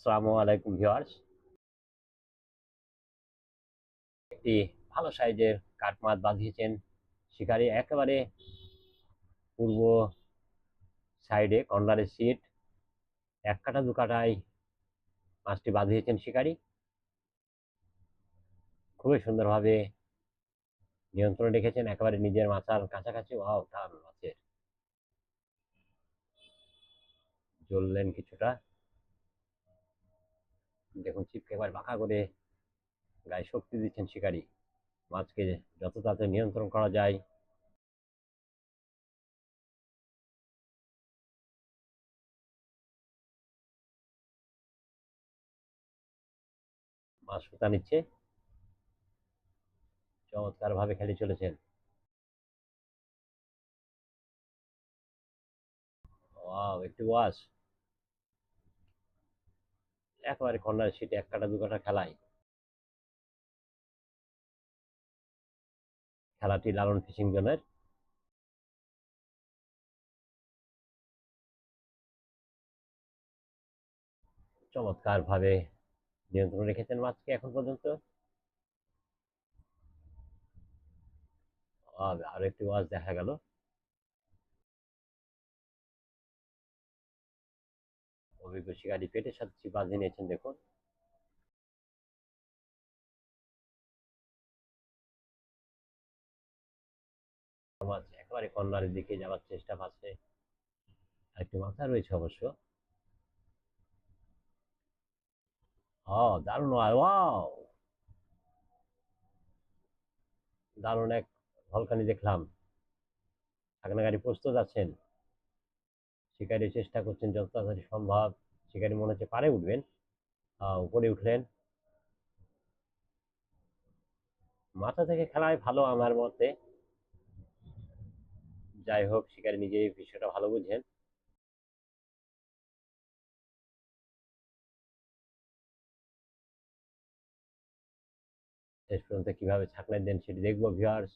আসসালামু আলাইকুম ভিউয়ার্স। একটি ভালো সাইজের কাঠ মাছ বাঁধিয়েছেন শিকারি, একেবারে পূর্ব সাইডে কর্নারের সিট, এক কাটা দু কাটায় মাছটি বাঁধিয়েছেন শিকারি। খুবই সুন্দরভাবে নিয়ন্ত্রণে রেখেছেন, একেবারে নিজের মাথার কাছাকাছি। ওয়াও, টান মাছের জ্বললেন কিছুটা। দেখুন ছিপকে একবার বাঁকা করে গায়ে শক্তি দিচ্ছেন শিকারি। মাছকে যত তাড়াতাড়ি নিয়ন্ত্রণ করা যায়। মাছ সুতা নিচ্ছে, চমৎকার ভাবে খেলে চলেছেন। ওয়াও, একটু ওয়াশ, একেবারে কর্নার সিটে এক কাটা দু কাটা খেলায় খেলাটি লালন ফিশিং জোনের। চমৎকার ভাবে নিয়ন্ত্রণ রেখেছেন মাছকে এখন পর্যন্ত। আরো একটি মাছ দেখা গেল। অভিজ্ঞ শিকারী পেটের সাথে ছিপ বাঁধিয়ে নিয়েছেন, দেখুন। মাছ একেবারে কর্নারের দিকে যাওয়ার চেষ্টা পাচ্ছে। আরেকটি মাথা রয়েছে অবশ্য। দারুণ, ওয়াও, দারুণ এক ঝলকানি দেখলাম। ছাকনা গাড়ি প্রস্তুত আছেন, শিকারি চেষ্টা করছেন যত তাড়াতাড়ি সম্ভব। শিকারি মনে হচ্ছে পারে উঠবেন। উপরে উঠলেন। মাথা থেকে খেলায় ভালো আমার মতে। যাই হোক, শিকারি নিজেই বিষয়টা ভালো বুঝেন। শেষ পর্যন্ত কিভাবে ছাকনায় দেন সেটি দেখবো ভিউয়ার্স।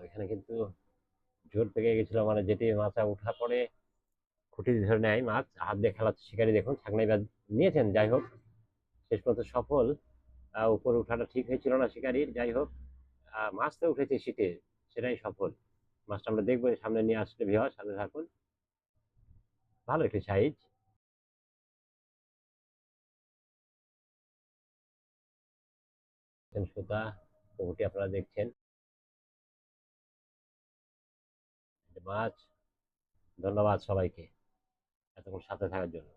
এখানে কিন্তু জোর পেকে গেছিল, মানে যেটি মাথা উঠা পড়ে খুঁটি ধরে নেয় মাছ, হাত দিয়ে খেলাচ্ছে শিকারি। দেখুন ছাকনাই নিয়েছেন। যাই হোক, শেষ পর্যন্ত সফল। উপরে উঠাটা ঠিক হয়েছিল না শিকারির। যাই হোক, মাছ তো উঠেছে শীতে, সেটাই সফল। মাছটা আমরা দেখবো সামনে নিয়ে আসলে, ভিউয়ার সাথে থাকুন। ভালো একটি সাইজ। সুতা পুকুরটি আপনারা দেখছেন, মাছ। ধন্যবাদ সবাইকে এতক্ষণ সাথে থাকার জন্য।